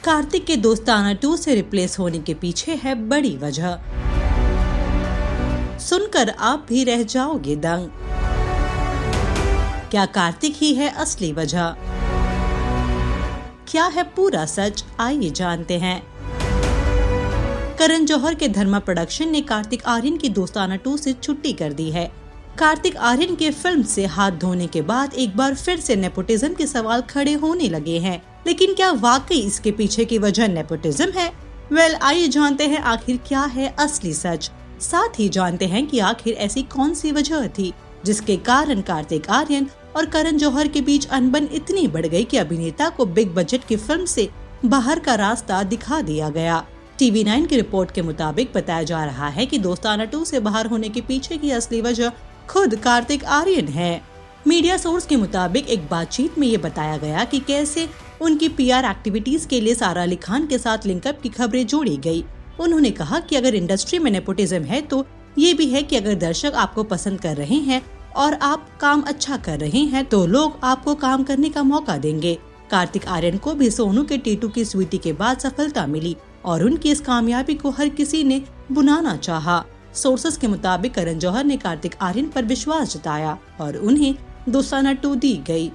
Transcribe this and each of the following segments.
कार्तिक के दोस्ताना 2 से रिप्लेस होने के पीछे है बड़ी वजह। सुनकर आप भी रह जाओगे दंग। क्या कार्तिक ही है असली वजह? क्या है पूरा सच, आइए जानते हैं। करण जौहर के धर्मा प्रोडक्शन ने कार्तिक आर्यन की दोस्ताना 2 से छुट्टी कर दी है। कार्तिक आर्यन के फिल्म से हाथ धोने के बाद एक बार फिर से नेपोटिज्म के सवाल खड़े होने लगे हैं, लेकिन क्या वाकई इसके पीछे की वजह नेपोटिज्म है? आइए जानते हैं आखिर क्या है असली सच। साथ ही जानते हैं कि आखिर ऐसी कौन सी वजह थी जिसके कारण कार्तिक आर्यन और करण जौहर के बीच अनबन इतनी बढ़ गई कि अभिनेता को बिग बजट की फिल्म से बाहर का रास्ता दिखा दिया गया। TV9 की रिपोर्ट के मुताबिक बताया जा रहा है कि दोस्ताना 2 से बाहर होने के पीछे की असली वजह खुद कार्तिक आर्यन है। मीडिया सोर्स के मुताबिक एक बातचीत में ये बताया गया कि कैसे उनकी PR एक्टिविटीज के लिए सारा अली खान के साथ लिंकअप की खबरें जोड़ी गई। उन्होंने कहा कि अगर इंडस्ट्री में नेपोटिज्म है तो ये भी है कि अगर दर्शक आपको पसंद कर रहे हैं और आप काम अच्छा कर रहे हैं तो लोग आपको काम करने का मौका देंगे। कार्तिक आर्यन को भी सोनू के टीटू की स्वीटी के बाद सफलता मिली और उनकी इस कामयाबी को हर किसी ने बुनाना चाहा। सोर्सेस के मुताबिक करण जौहर ने कार्तिक आर्यन पर विश्वास जताया और उन्हें दोस्ताना 2 दी गई।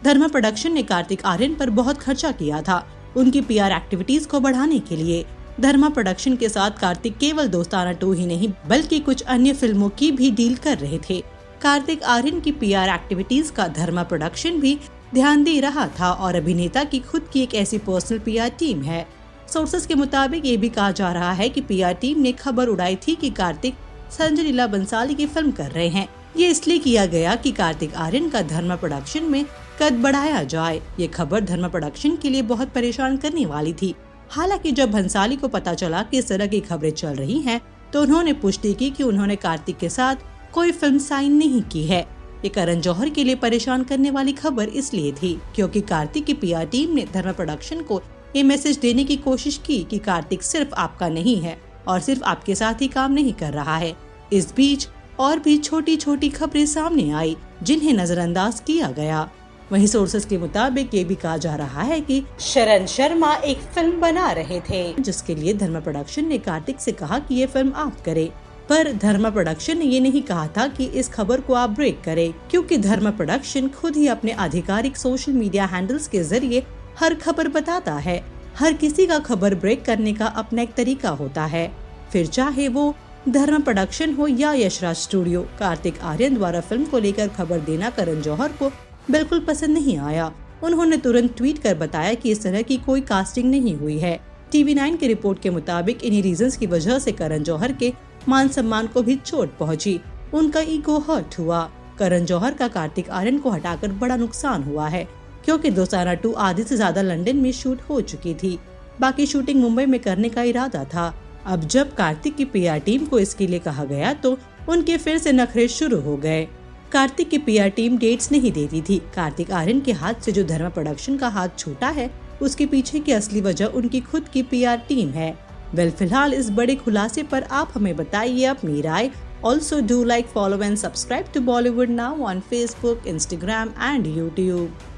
धर्मा प्रोडक्शन ने कार्तिक आर्यन पर बहुत खर्चा किया था उनकी PR एक्टिविटीज को बढ़ाने के लिए। धर्मा प्रोडक्शन के साथ कार्तिक केवल दोस्ताना 2 ही नहीं बल्कि कुछ अन्य फिल्मों की भी डील कर रहे थे। कार्तिक आर्यन की PR एक्टिविटीज का धर्मा प्रोडक्शन भी ध्यान दे रहा था और अभिनेता की खुद की एक ऐसी पर्सनल PR टीम है। सोर्सेस के मुताबिक ये भी कहा जा रहा है कि PR टीम ने खबर उड़ाई थी कि कार्तिक संजय लीला बंसाली की फिल्म कर रहे हैं। ये इसलिए किया गया कि कार्तिक आर्यन का धर्मा प्रोडक्शन में कद बढ़ाया जाए। ये खबर धर्मा प्रोडक्शन के लिए बहुत परेशान करने वाली थी। हालांकि जब भंसाली को पता चला कि इस तरह की खबरें चल रही हैं, तो उन्होंने पुष्टि की कि उन्होंने कार्तिक के साथ कोई फिल्म साइन नहीं की है। ये करण जौहर के लिए परेशान करने वाली खबर इसलिए थी क्योंकि कार्तिक की PR टीम ने धर्मा प्रोडक्शन को ये मैसेज देने की कोशिश की कि कार्तिक सिर्फ आपका नहीं है और सिर्फ आपके साथ ही काम नहीं कर रहा है। इस बीच और भी छोटी छोटी खबरें सामने आई जिन्हें नजरअंदाज किया गया। वहीं सोर्सेस के मुताबिक ये भी कहा जा रहा है कि शरण शर्मा एक फिल्म बना रहे थे जिसके लिए धर्मा प्रोडक्शन ने कार्तिक से कहा कि ये फिल्म आप करें, पर धर्मा प्रोडक्शन ने ये नहीं कहा था कि इस खबर को आप ब्रेक करें, क्योंकि धर्मा प्रोडक्शन खुद ही अपने आधिकारिक सोशल मीडिया हैंडल्स के जरिए हर खबर बताता है। हर किसी का खबर ब्रेक करने का अपना एक तरीका होता है, फिर चाहे वो धर्मा प्रोडक्शन हो या यशराज स्टूडियो। कार्तिक आर्यन द्वारा फिल्म को लेकर खबर देना करण जौहर को बिल्कुल पसंद नहीं आया। उन्होंने तुरंत ट्वीट कर बताया कि इस तरह की कोई कास्टिंग नहीं हुई है। TV9 की रिपोर्ट के मुताबिक इन्हीं रीजंस की वजह से करण जौहर के मान सम्मान को भी चोट पहुंची। उनका ईगो हर्ट हुआ। करण जौहर का कार्तिक आर्यन को हटाकर बड़ा नुकसान हुआ है क्योंकि दोस्ताना 2 आधे से ज्यादा लंदन में शूट हो चुकी थी। बाकी शूटिंग मुंबई में करने का इरादा था। अब जब कार्तिक की PR टीम को इसके लिए कहा गया तो उनके फिर से नखरे शुरू हो गए। कार्तिक की PR टीम डेट्स नहीं देती थी। कार्तिक आर्यन के हाथ से जो धर्मा प्रोडक्शन का हाथ छूटा है उसके पीछे की असली वजह उनकी खुद की PR टीम है। फिलहाल इस बड़े खुलासे पर आप हमें बताइए अपनी राय। Also do like, follow and subscribe to Bollywood Now on Facebook, Instagram and YouTube.